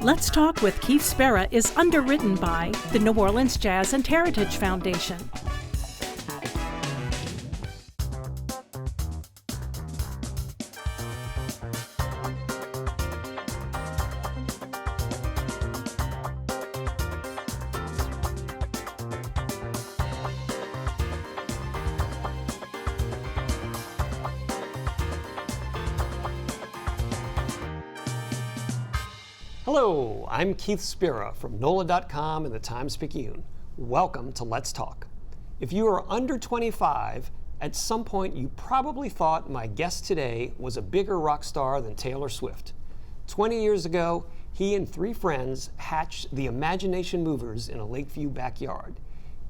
Let's Talk with Keith Spera is underwritten by the New Orleans Jazz and Heritage Foundation. Hello, I'm Keith Spera from NOLA.com and the Times-Picayune. Welcome to Let's Talk. If you are under 25, at some point you probably thought my guest today was a bigger rock star than Taylor Swift. 20 years ago, he and 3 friends hatched the Imagination Movers in a Lakeview backyard.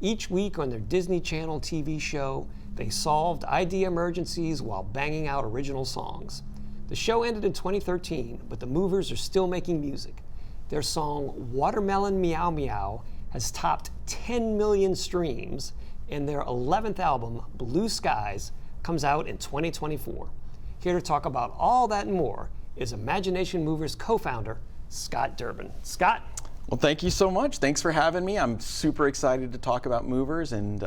Each week on their Disney Channel TV show, they solved idea emergencies while banging out original songs. The show ended in 2013, but the Movers are still making music. Their song, Watermelon Meow Meow, has topped 10 million streams, and their 11th album, Blue Skies, comes out in 2024. Here to talk about all that and more is Imagination Movers co-founder, Scott Durbin. Scott? Well, thank you so much. Thanks for having me. I'm super excited to talk about Movers and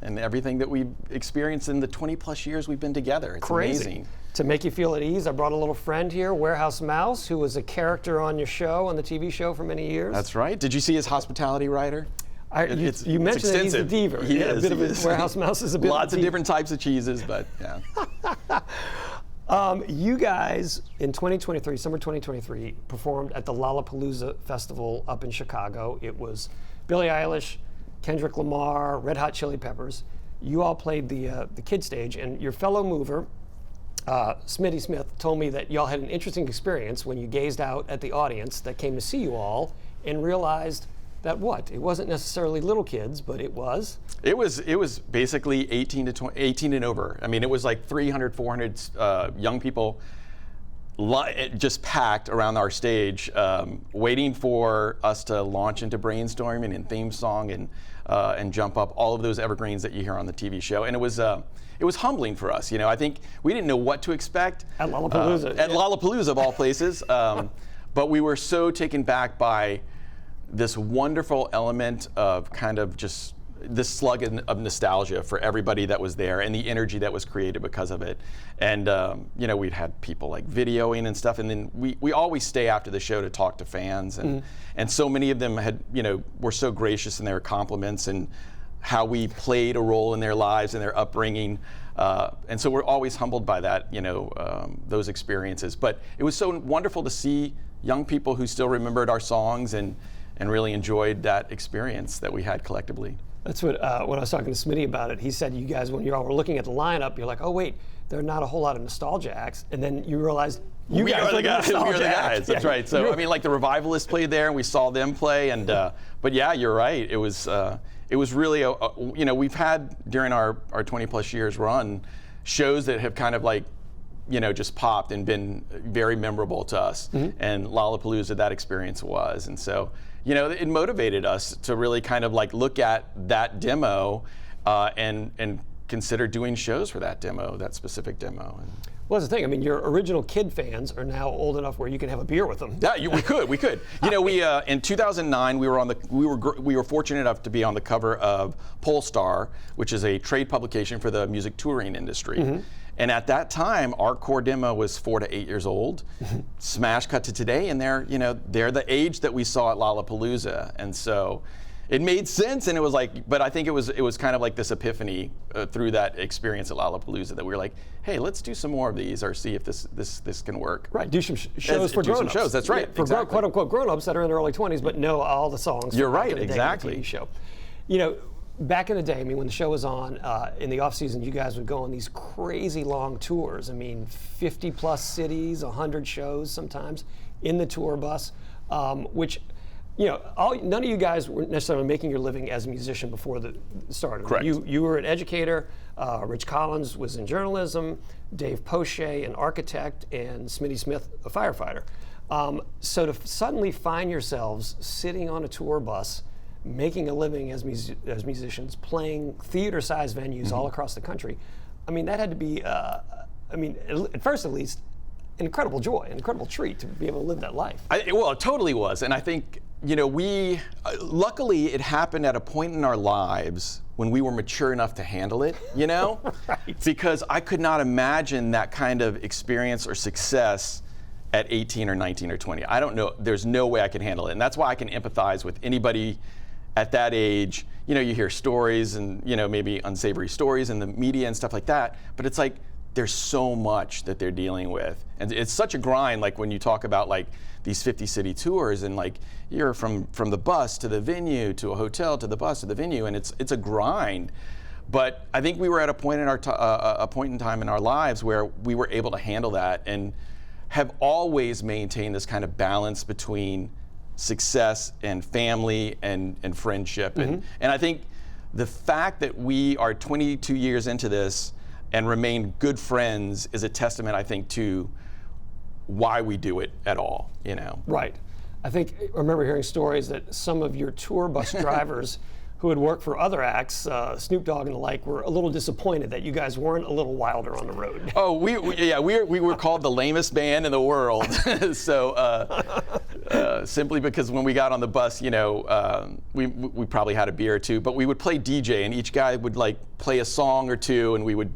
everything that we've experienced in the 20 plus years we've been together. It's crazy. Amazing. To make you feel at ease, I brought a little friend here, Warehouse Mouse, who was a character on your show, on the TV show for many years. That's right. Did you see his hospitality rider? You mentioned that he's a diva. He is. A bit of a Warehouse Mouse is a bit Lots of of different types of cheeses, but yeah. You guys, in 2023, summer 2023, performed at the Lollapalooza Festival up in Chicago. It was Billie Eilish, Kendrick Lamar, Red Hot Chili Peppers. You all played the kid stage, and your fellow mover, Smitty Smith, told me that y'all had an interesting experience when you gazed out at the audience that came to see you all and realized that it wasn't necessarily little kids, but it was? It was basically 18 and over. I mean, it was like 300, 400 young people just packed around our stage, waiting for us to launch into brainstorming and theme song and jump up all of those evergreens that you hear on the TV show. And it was humbling for us. You know, I think we didn't know what to expect. At Lollapalooza. At Lollapalooza, of all places. But we were so taken back by this wonderful element of kind of just this slug of nostalgia for everybody that was there and the energy that was created because of it. And, we'd had people like videoing and stuff. And then we always stay after the show to talk to fans. And so many of them were so gracious in their compliments and how we played a role in their lives and their upbringing. And so we're always humbled by that, those experiences. But it was so wonderful to see young people who still remembered our songs and really enjoyed that experience that we had collectively. That's when I was talking to Smitty about it, he said you guys, when you all were looking at the lineup, you're like, oh wait, there are not a whole lot of nostalgia acts. And then you realized we are the guys. That's right. So, I mean, like the Revivalists played there and we saw them play. And but yeah, you're right. It was really, we've had during our 20 plus years run shows that have kind of like, just popped and been very memorable to us. And Lollapalooza, that experience was. And so, it motivated us to really kind of like look at that demo and consider doing shows for that demo, that specific demo. Well, that's the thing. I mean, your original kid fans are now old enough where you can have a beer with them. Yeah, we could. We in 2009 we were fortunate enough to be on the cover of Polestar, which is a trade publication for the music touring industry. And at that time, our core demo was 4 to 8 years old. Smash cut to today, and they're the age that we saw at Lollapalooza, and so it made sense. And it was like, but I think it was kind of like this epiphany through that experience at Lollapalooza that we were like, hey, let's do some more of these or see if this can work. Right, do some shows for grown-ups. Shows, that's right. For exactly. quote unquote grown-ups that are in their early 20s, but know all the songs. You're right, exactly. The TV show. Back in the day, I mean, when the show was on, in the off-season, you guys would go on these crazy long tours. I mean, 50-plus cities, 100 shows sometimes in the tour bus, which, none of you guys were necessarily making your living as a musician before the start. Correct. You were an educator. Rich Collins was in journalism. Dave Poche, an architect, and Smitty Smith, a firefighter. So to suddenly find yourselves sitting on a tour bus making a living as musicians, playing theater-sized venues all across the country. I mean, that had to be, at first at least, incredible joy, an incredible treat to be able to live that life. Well, it totally was. And I think, we, luckily it happened at a point in our lives when we were mature enough to handle it, Right. Because I could not imagine that kind of experience or success at 18 or 19 or 20. I don't know, there's no way I can handle it. And that's why I can empathize with anybody at that age. You hear stories and, maybe unsavory stories in the media and stuff like that, but it's like, there's so much that they're dealing with. And it's such a grind, like when you talk about like these 50 city tours and like you're from the bus to the venue to a hotel to the bus to the venue, and it's a grind. But I think we were at a point in a point in time in our lives where we were able to handle that and have always maintained this kind of balance between success and family and friendship. And I think the fact that we are 22 years into this and remain good friends is a testament, I think, to why we do it at all, Right. I remember hearing stories that some of your tour bus drivers who had worked for other acts, Snoop Dogg and the like, were a little disappointed that you guys weren't a little wilder on the road. Oh, we were called the lamest band in the world. So simply because when we got on the bus, we probably had a beer or two, but we would play DJ, and each guy would like play a song or two, and we would,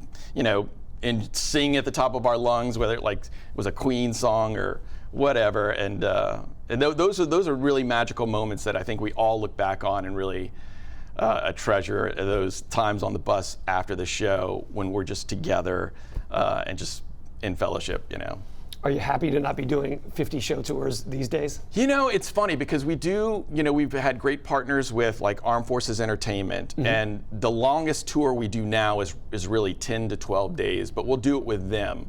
and sing at the top of our lungs, whether it was a Queen song or whatever. And those are really magical moments that I think we all look back on and really treasure those times on the bus after the show when we're just together and just in fellowship, Are you happy to not be doing 50 show tours these days? It's funny because we do, we've had great partners with like Armed Forces Entertainment, and the longest tour we do now is really 10 to 12 days, but we'll do it with them.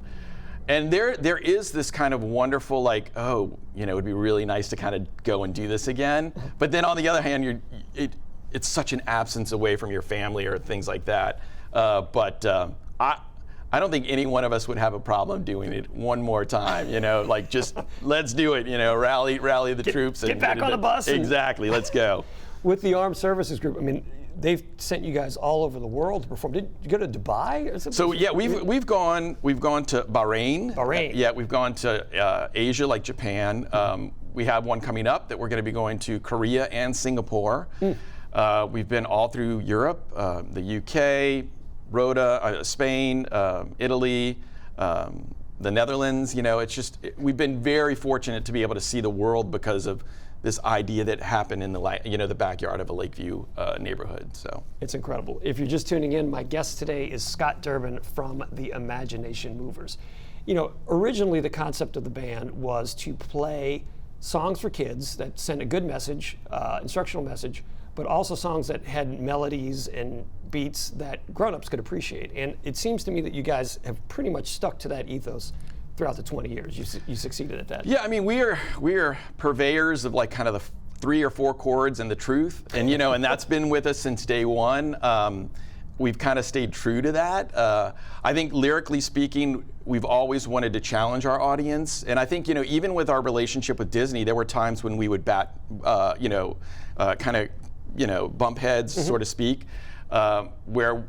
And there is this kind of wonderful like, it would be really nice to kind of go and do this again. But then on the other hand, it's such an absence away from your family or things like that. But I don't think any one of us would have a problem doing it one more time, like just let's do it, rally the troops. Get back on the bus. Exactly, let's go. With the Armed Services Group, they've sent you guys all over the world to perform. Did you go to Dubai or something? So yeah, we've gone to Bahrain. Yeah, we've gone to Asia, like Japan. We have one coming up that we're going to be going to Korea and Singapore. We've been all through Europe, the UK, Rhoda, Spain, Italy, the Netherlands. We've been very fortunate to be able to see the world because of this idea that happened in the backyard of a Lakeview neighborhood. So it's incredible. If you're just tuning in, my guest today is Scott Durbin from the Imagination Movers. Originally the concept of the band was to play songs for kids that sent a good message, instructional message, but also songs that had melodies and beats that grown-ups could appreciate. And it seems to me that you guys have pretty much stuck to that ethos throughout the 20 years. You succeeded at that. Yeah, we are purveyors of like kind of the 3 or 4 chords and the truth, and and that's been with us since day one. We've kind of stayed true to that. I think lyrically speaking, we've always wanted to challenge our audience, and I think even with our relationship with Disney, there were times when we would bump heads, so to speak, where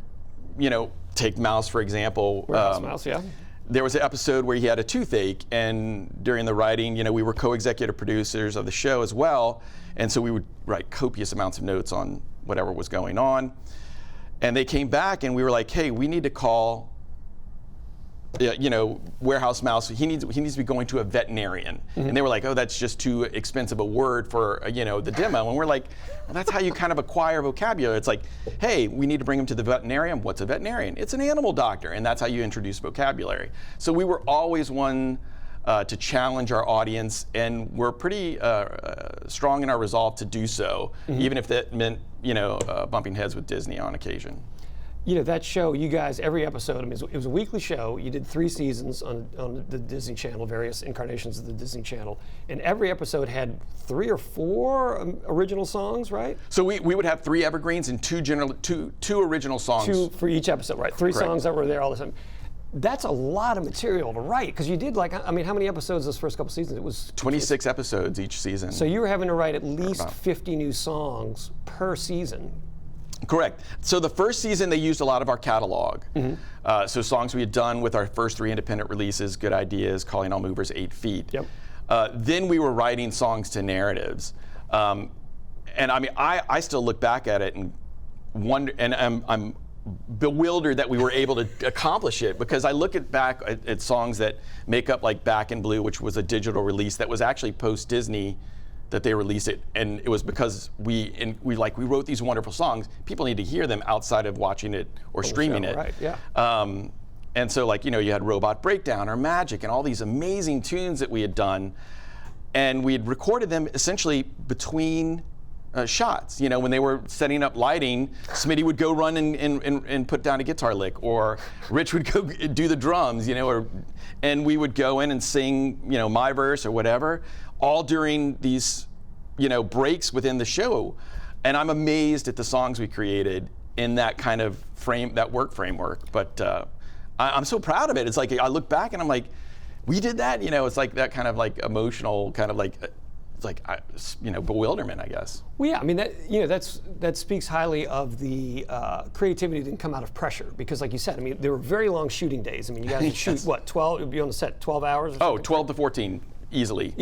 take Mouse for example. Mouse, yeah. There was an episode where he had a toothache, and during the writing, we were co-executive producers of the show as well, and so we would write copious amounts of notes on whatever was going on. And they came back, and we were like, "Hey, we need to call, Warehouse Mouse. He needs to be going to a veterinarian." And they were like, "Oh, that's just too expensive a word for the demo." And we're like, "Well, that's how you kind of acquire vocabulary. It's like, hey, we need to bring him to the veterinarian. What's a veterinarian? It's an animal doctor, and that's how you introduce vocabulary." So we were always one to challenge our audience, and we're pretty strong in our resolve to do so, even if that meant bumping heads with Disney on occasion. That show, you guys, every episode, it was a weekly show. You did 3 seasons on the Disney Channel, various incarnations of the Disney Channel. And every episode had 3 or 4 original songs, right? So we would have 3 evergreens and two original songs. 2 for each episode, right? 3 Correct. songs that were there all the time. That's a lot of material to write, because you did how many episodes those first couple seasons? It was 26 episodes each season. So you were having to write at least 50 new songs per season. Correct. So the first season, they used a lot of our catalog. So songs we had done with our first 3 independent releases, Good Ideas, Calling All Movers, 8 Feet. Yep. Then we were writing songs to narratives. And I mean, I still look back at it and wonder, and I'm bewildered that we were able to accomplish it, because I look back at songs that make up like Back in Blue, which was a digital release that was actually post-Disney that they released it, and it was because we wrote these wonderful songs. People need to hear them outside of watching it or streaming it. Right, yeah. And so, like, you had Robot Breakdown or Magic and all these amazing tunes that we had done, and we had recorded them essentially between shots. When they were setting up lighting, Smitty would go run and put down a guitar lick, or Rich would go do the drums, and we would go in and sing, my verse or whatever, all during these, breaks within the show. And I'm amazed at the songs we created in that kind of that work framework. But I'm so proud of it. It's like I look back and I'm like, we did that. It's like that kind of like emotional kind of like. It's like bewilderment, I guess. Well, yeah, I mean that speaks highly of the creativity that didn't come out of pressure, because, like you said, I mean, there were very long shooting days. I mean, you guys would shoot what, 12? You'd be on the set 12 hours? Or 12 to 14, easily.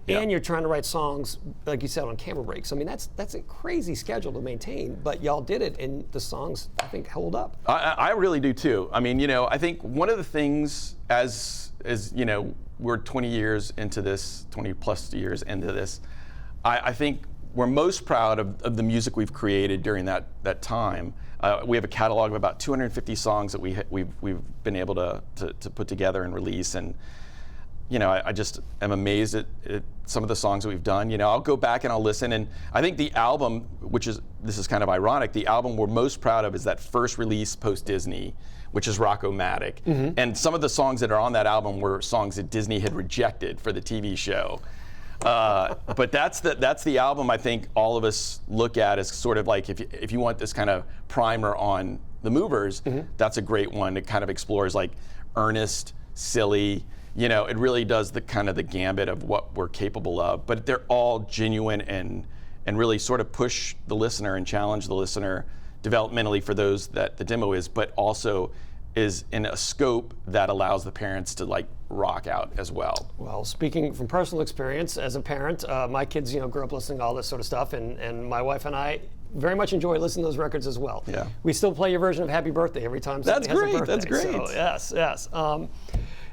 Yeah. And you're trying to write songs, like you said, on camera breaks. I mean, that's a crazy schedule to maintain, but y'all did it, and the songs, I think, hold up. I really do too. I mean, I think one of the things as we're 20 years into this, 20 plus years into this, I think we're most proud of the music we've created during that time. We have a catalog of about 250 songs that we've been able to put together and release, and I just am amazed at some of the songs that we've done. I'll go back and I'll listen, and I think the album, this is kind of ironic, the album we're most proud of is that first release post-Disney, which is Rock-O-Matic. And some of the songs that are on that album were songs that Disney had rejected for the TV show. But that's the album I think all of us look at as sort of like, if you want this kind of primer on the Movers, that's a great one. It kind of explores like earnest, silly, it really does the kind of the gambit of what we're capable of, but they're all genuine and really sort of push the listener and challenge the listener developmentally for those that the demo is, but also is in a scope that allows the parents to like rock out as well. Well, speaking from personal experience as a parent, my kids, grew up listening to all this sort of stuff, and my wife and I very much enjoy listening to those records as well. Yeah. We still play your version of Happy Birthday every time somebody has a birthday. That's great. So, yes.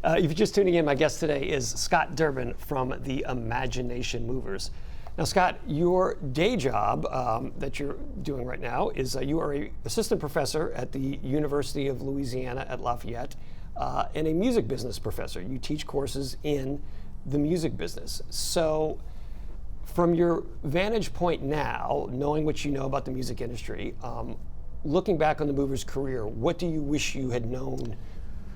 If you're just tuning in, my guest today is Scott Durbin from the Imagination Movers. Now, Scott, your day job that you're doing right now is you are an assistant professor at the University of Louisiana at Lafayette and a music business professor. You teach courses in the music business. So from your vantage point now, knowing what you know about the music industry, looking back on the Movers' career, what do you wish you had known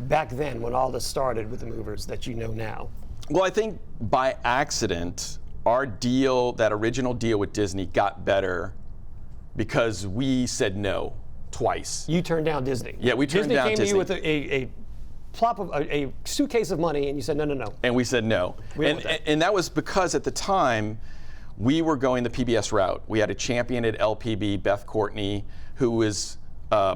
back then when all this started with the Movers that you know now? Well, I think by accident, our deal, that original deal with Disney, got better because we said no twice. You turned down Disney. Yeah, we turned down Disney. Disney came to you with a suitcase of money, and you said no. And we said no. And that was because at the time, we were going the PBS route. We had a champion at LPB, Beth Courtney, who was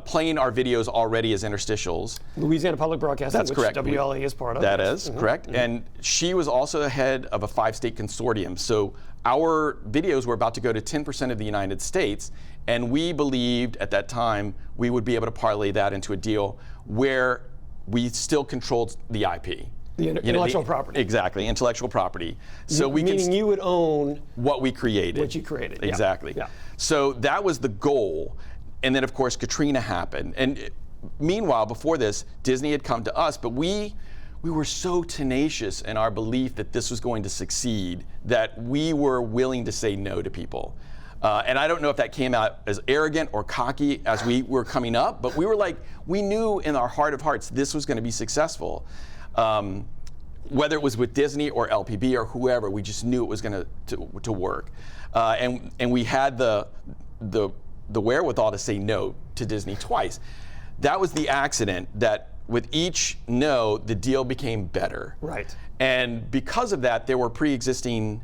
playing our videos already as interstitials. Louisiana Public Broadcasting, That's correct. which WLAE is part of. That is correct. And she was also head of a 5-state consortium. So our videos were about to go to 10% of the United States, and we believed at that time we would be able to parlay that into a deal where we still controlled the IP. The intellectual property. Exactly, intellectual property. So we meaning you would own what we created. What you created. Exactly. Yeah. So that was the goal. And then, of course, Katrina happened. And meanwhile, before this, Disney had come to us, but we were so tenacious in our belief that this was going to succeed that we were willing to say no to people. And I don't know if that came out as arrogant or cocky as we were coming up, but we were like, we knew in our heart of hearts this was going to be successful. Whether it was with Disney or LPB or whoever, we just knew it was going to work. And we had the wherewithal to say no to Disney twice. That was the accident that with each no, the deal became better. Right. And because of that, there were pre-existing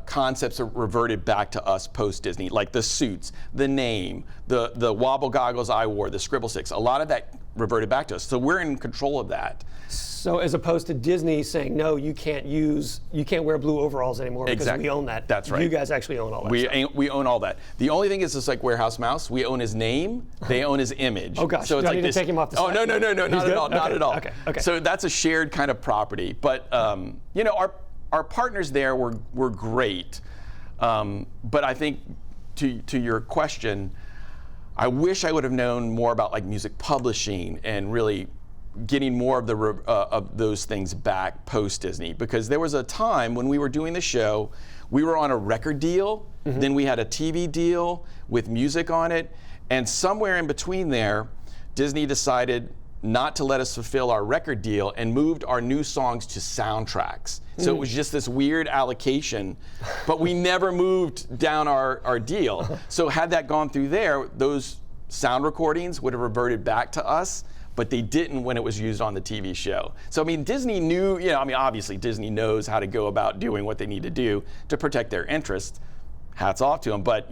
concepts are reverted back to us post-Disney, like the suits, the name, the wobble goggles I wore, the scribble sticks. A lot of that reverted back to us. So we're in control of that. So as opposed to Disney saying, no, you can't wear blue overalls anymore because we own that. That's right. You guys actually own all that stuff. We own all that. The only thing is it's like Warehouse Mouse. We own his name. They own his image. Oh gosh, so it's do I need to take him off the side? Oh, no, not at all. Not at all. Okay. So that's a shared kind of property. But, our partners there were great. But I think to your question, I wish I would have known more about like music publishing and really getting more of those things back post Disney, because there was a time when we were doing the show, we were on a record deal, then we had a TV deal with music on it, and somewhere in between there, Disney decided not to let us fulfill our record deal and moved our new songs to soundtracks. So it was just this weird allocation, but we never moved down our deal. So had that gone through there, those sound recordings would have reverted back to us, but they didn't when it was used on the TV show. So I mean, Disney knew, obviously Disney knows how to go about doing what they need to do to protect their interests. Hats off to them, but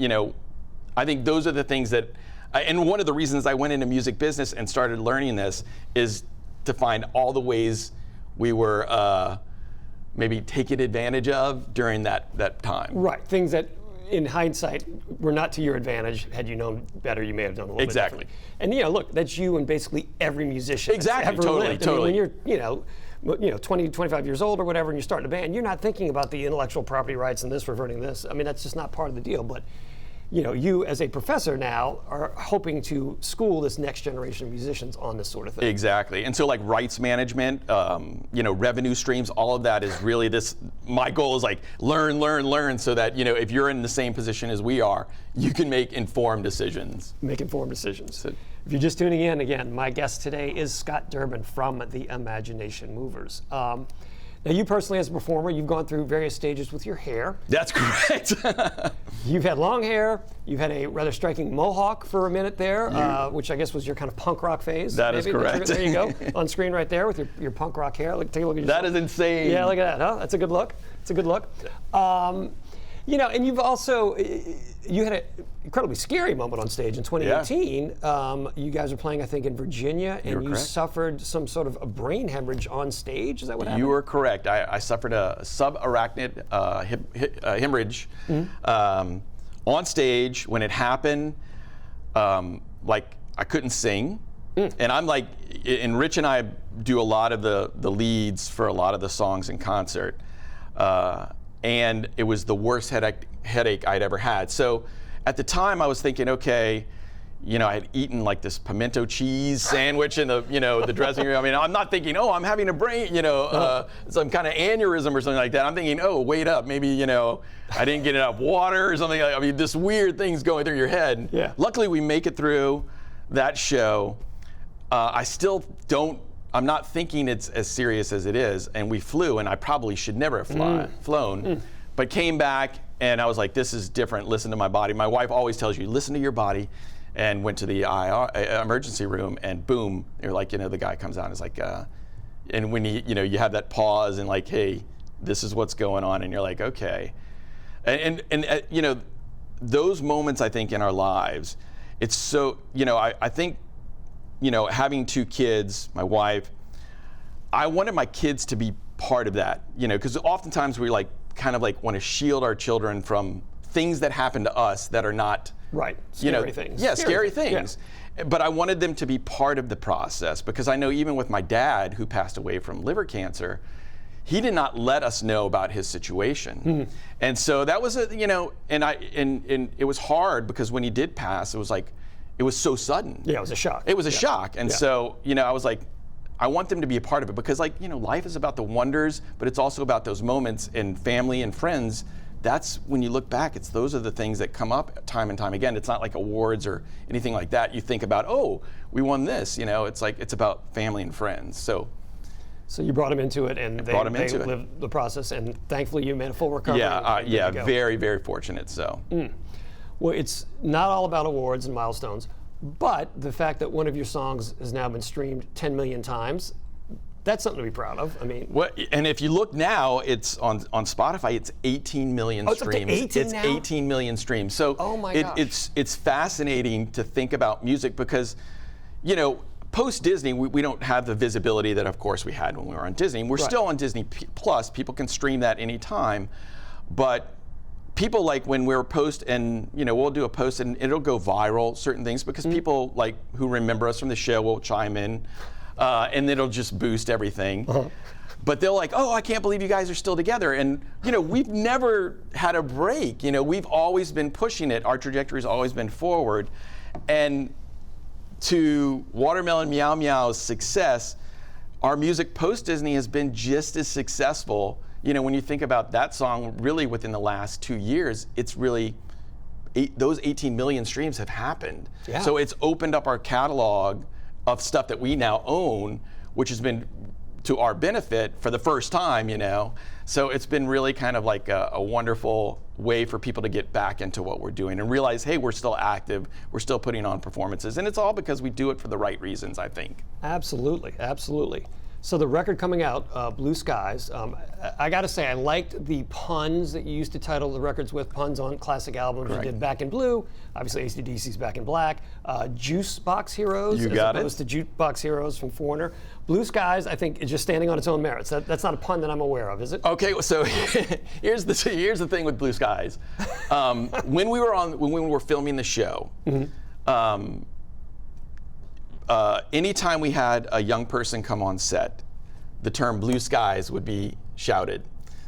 I think those are the things that, and one of the reasons I went into music business and started learning this is to find all the ways we were maybe taken advantage of during that time. Right, things that in hindsight were not to your advantage. Had you known better, you may have done a little bit differently. And look, that's you and basically every musician that's ever lived. Totally. I mean, when you're 20, 25 years old or whatever, and you're starting a band, you're not thinking about the intellectual property rights and this reverting this. I mean, that's just not part of the deal. But you as a professor now are hoping to school this next generation of musicians on this sort of thing. Exactly. And so like rights management, revenue streams, all of that is really this, my goal is like learn so that, if you're in the same position as we are, you can make informed decisions. Make informed decisions. So, if you're just tuning in, again, my guest today is Scott Durbin from the Imagination Movers. Now, you personally, as a performer, you've gone through various stages with your hair. That's correct. You've had long hair. You've had a rather striking mohawk for a minute there, which I guess was your kind of punk rock phase. That is correct. There you go, on screen right there with your punk rock hair. Take a look at yourself. That is insane. Yeah, look at that. Huh? That's a good look. It's a good look. And you've also, you had an incredibly scary moment on stage in 2018. Yeah. You guys were playing, I think, in Virginia, and you suffered some sort of a brain hemorrhage on stage. Is that what happened? You were correct. I suffered a subarachnoid hemorrhage on stage. When it happened, I couldn't sing. And I'm like, and Rich and I do a lot of the leads for a lot of the songs in concert. And it was the worst headache I'd ever had. So at the time I was thinking, okay, I had eaten like this pimento cheese sandwich in the, the dressing room. I mean, I'm not thinking, oh, I'm having a brain, some kind of aneurysm or something like that. I'm thinking, oh, wait up, maybe, I didn't get enough water or something. I mean, this weird thing's going through your head. Yeah. Luckily, we make it through that show. I'm not thinking it's as serious as it is, and we flew, and I probably should never have flown, but came back, and I was like, this is different, listen to my body. My wife always tells you, listen to your body, and went to the emergency room, and boom, they're like, the guy comes out and is like, and when you have that pause and like, hey, this is what's going on, and you're like, okay. And those moments, I think, in our lives, it's so, I think, having two kids, my wife, I wanted my kids to be part of that, because oftentimes we kind of want to shield our children from things that happen to us that are not scary things. Yeah, scary things. Yeah. But I wanted them to be part of the process, because I know even with my dad, who passed away from liver cancer, he did not let us know about his situation. And so that was and it was hard, because when he did pass, it was so sudden. Yeah, it was a shock. It was a shock. And so, I was like, I want them to be a part of it, because life is about the wonders, but it's also about those moments in family and friends. That's when you look back, those are the things that come up time and time again. It's not like awards or anything like that. You think about, oh, we won this, it's about family and friends. So you brought them into it, and they lived the process, and thankfully you made a full recovery. Yeah, very, very fortunate, so. Well, it's not all about awards and milestones, but the fact that one of your songs has now been streamed 10 million times, That's something to be proud of. I mean, and if you look now, it's on Spotify. It's 18 million streams. It's 18 million streams. So oh my gosh. It's fascinating to think about music because, you know, post Disney, we don't have the visibility that, of course, we had when we were on Disney. We're still on Disney Plus. People can stream that anytime, but people like when we're post and, you know, we'll do a post and it'll go viral, certain things, because people like who remember us from the show will chime in. And it'll just boost everything. But they're like, oh, I can't believe you guys are still together. And, you know, we've never had a break. You know, we've always been pushing it. Our trajectory's always been forward. And to Watermelon Meow Meow's success, our music post-Disney has been just as successful. You know, when you think about that song, really within the last 2 years, it's really, those 18 million streams have happened. Yeah. So it's opened up our catalog of stuff that we now own, which has been to our benefit for the first time, you know. So it's been really kind of like a wonderful way for people to get back into what we're doing and realize, hey, we're still active, we're still putting on performances, and it's all because we do it for the right reasons, I think. Absolutely, absolutely. So the record coming out, Blue Skies, I gotta say, I liked the puns that you used to title the records with, puns on classic albums. Correct. You did Back in Blue, obviously AC/DC's Back in Black, Juice Box Heroes, You as got opposed to Jukebox Heroes from Foreigner. Blue Skies, I think, is just standing on its own merits. That's not a pun that I'm aware of, is it? Okay, so here's the thing with Blue Skies. When we were filming the show, anytime we had a young person come on set, the term Blue Skies would be shouted.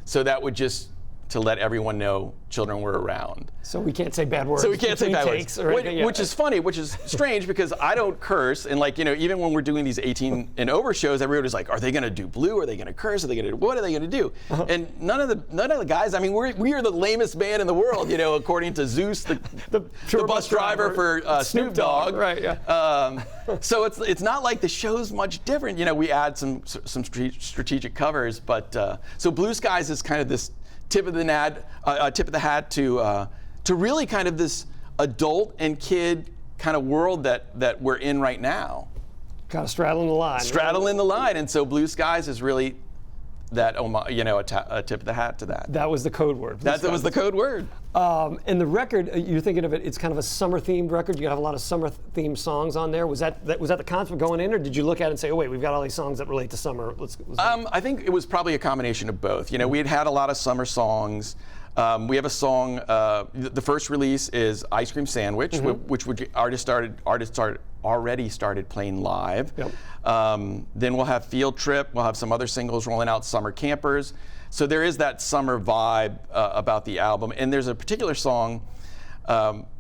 So that would just to let everyone know children were around. So we can't say bad words. So we can't say bad words. Which is funny, which is strange because I don't curse. And like, you know, even when we're doing these 18 and over shows, everybody's like, are they going to do blue? Are they going to curse? Are they going to, what are they going to do? And none of the guys, I mean, we are the lamest band in the world, you know, according to Zeus, the bus driver for Snoop Dogg. Right, yeah. So it's not like the show's much different. You know, we add some strategic covers, but so Blue Skies is kind of this tip of the hat to really kind of this adult and kid kind of world that we're in right now. Kind of straddling the line. Straddling the line, and so Blue Skies is really that, you know, a tip of the hat to that. That was the code word. That was the code word. And the record, you're thinking of it, it's kind of a summer-themed record. You have a lot of summer-themed songs on there. Was that the concept going in, or did you look at it and say, oh wait, we've got all these songs that relate to summer? I think it was probably a combination of both. You know, we had a lot of summer songs. We have a song. The first release is Ice Cream Sandwich, which artists already started playing live. Yep. Then we'll have Field Trip. We'll have some other singles rolling out, Summer Campers. So there is that summer vibe about the album. And there's a particular song,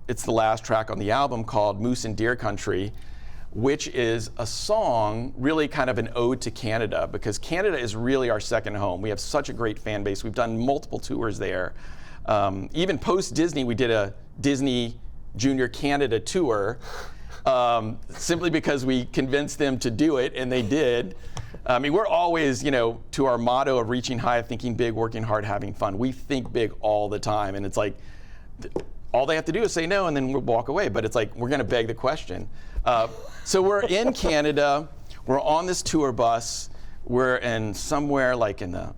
it's the last track on the album, called Moose and Deer Country, which is a song really kind of an ode to Canada, because Canada is really our second home. We have such a great fan base. We've done multiple tours there. Even post-Disney, we did a Disney Junior Canada tour, simply because we convinced them to do it, and they did. I mean, we're always, you know, to our motto of reaching high, thinking big, working hard, having fun. We think big all the time, and it's like, all they have to do is say no, and then we'll walk away. But it's like, we're going to beg the question. So we're in Canada. We're on this tour bus. We're in somewhere like in the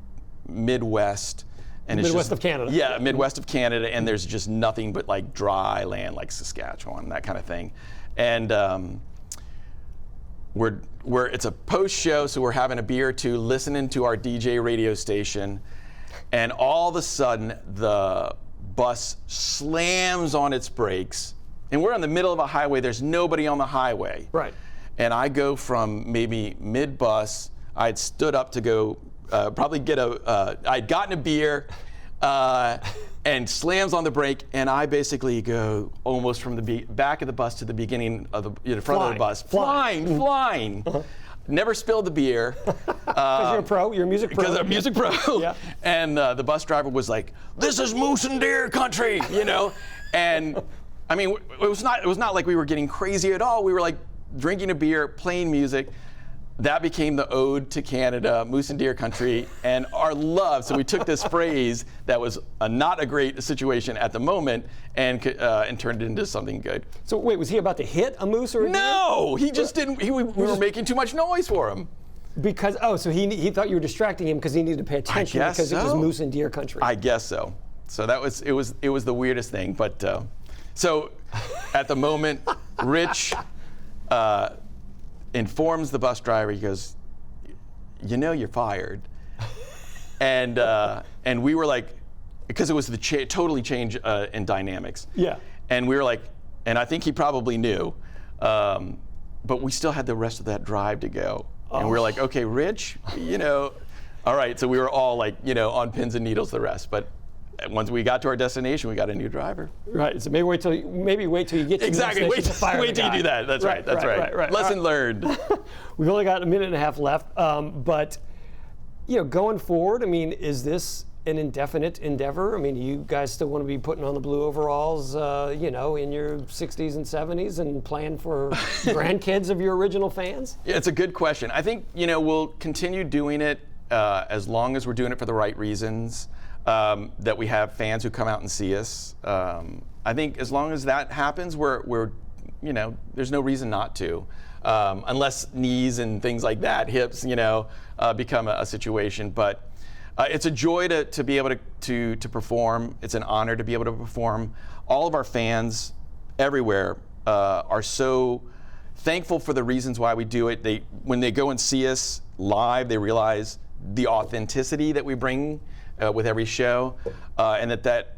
Midwest. And it's Midwest just, of Canada. Yeah, Midwest of Canada, and there's just nothing but like dry land, like Saskatchewan, that kind of thing. And it's a post show, so we're having a beer or two, listening to our DJ radio station, and all of a sudden the bus slams on its brakes, and we're in the middle of a highway. There's nobody on the highway. Right. And I go from maybe mid-bus, I'd stood up to go probably get I'd gotten a beer, and slams on the brake, and I basically go almost from the back of the bus to the beginning of the front of the bus. Flying. Never spilled the beer. Because you're a pro, you're a music pro. Because I'm a music pro. Yeah. And the bus driver was like, "This is moose and deer country," you know? And I mean, it was not like we were getting crazy at all. We were like drinking a beer, playing music. That became the ode to Canada, moose and deer country, and our love. So we took this phrase that was not a great situation at the moment and turned it into something good. So wait, was he about to hit a moose or a deer? No, he just didn't. We were making too much noise for him. Because, so he thought you were distracting him because he needed to pay attention because it was moose and deer country. I guess so. So it was the weirdest thing. But so at the moment, Rich informs the bus driver. He goes, you're fired. And we were like, because it was the totally change in dynamics. Yeah. And we were like, and I think he probably knew, but we still had the rest of that drive to go. And we were like, okay, Rich, all right. So we were all like, on pins and needles the rest. But once we got to our destination, we got a new driver. Right. So maybe wait till you get to exactly. The destination. Wait till you do that. That's right. That's right. Lesson learned. We've only got a minute and a half left. But going forward, I mean, is this an indefinite endeavor? I mean, you guys still want to be putting on the blue overalls, in your 60s and 70s and playing for grandkids of your original fans? Yeah, it's a good question. I think, we'll continue doing it as long as we're doing it for the right reasons, that we have fans who come out and see us. I think as long as that happens, we're there's no reason not to. Unless knees and things like that, hips, become a situation. But it's a joy to be able to perform. It's an honor to be able to perform. All of our fans everywhere are so thankful for the reasons why we do it. When they go and see us live, they realize the authenticity that we bring with every show, and that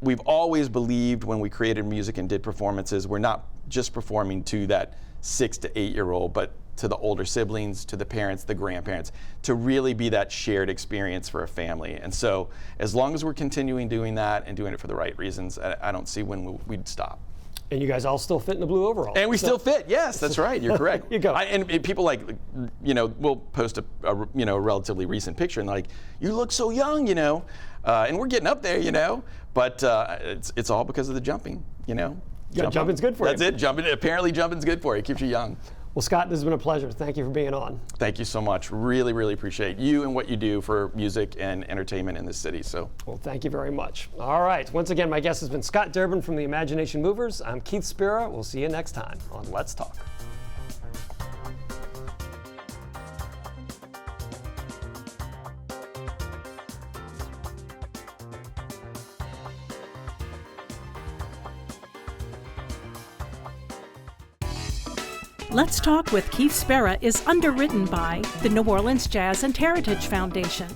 we've always believed when we created music and did performances, we're not just performing to that 6 to 8 year old, but to the older siblings, to the parents, the grandparents, to really be that shared experience for a family. And so as long as we're continuing doing that and doing it for the right reasons, I don't see when we'd stop. And you guys all still fit in the blue overall. And we still fit, yes, that's right, you're correct. You go. And people we'll post a relatively recent picture and they're like, you look so young, and we're getting up there, but it's all because of the jumping, Jumping's good for you. That's it, apparently jumping's good for you, it keeps you young. Well, Scott, this has been a pleasure. Thank you for being on. Thank you so much. Really, really appreciate you and what you do for music and entertainment in this city. Well, thank you very much. All right. Once again, my guest has been Scott Durbin from the Imagination Movers. I'm Keith Spera. We'll see you next time on Let's Talk. Let's Talk with Keith Spera is underwritten by the New Orleans Jazz and Heritage Foundation.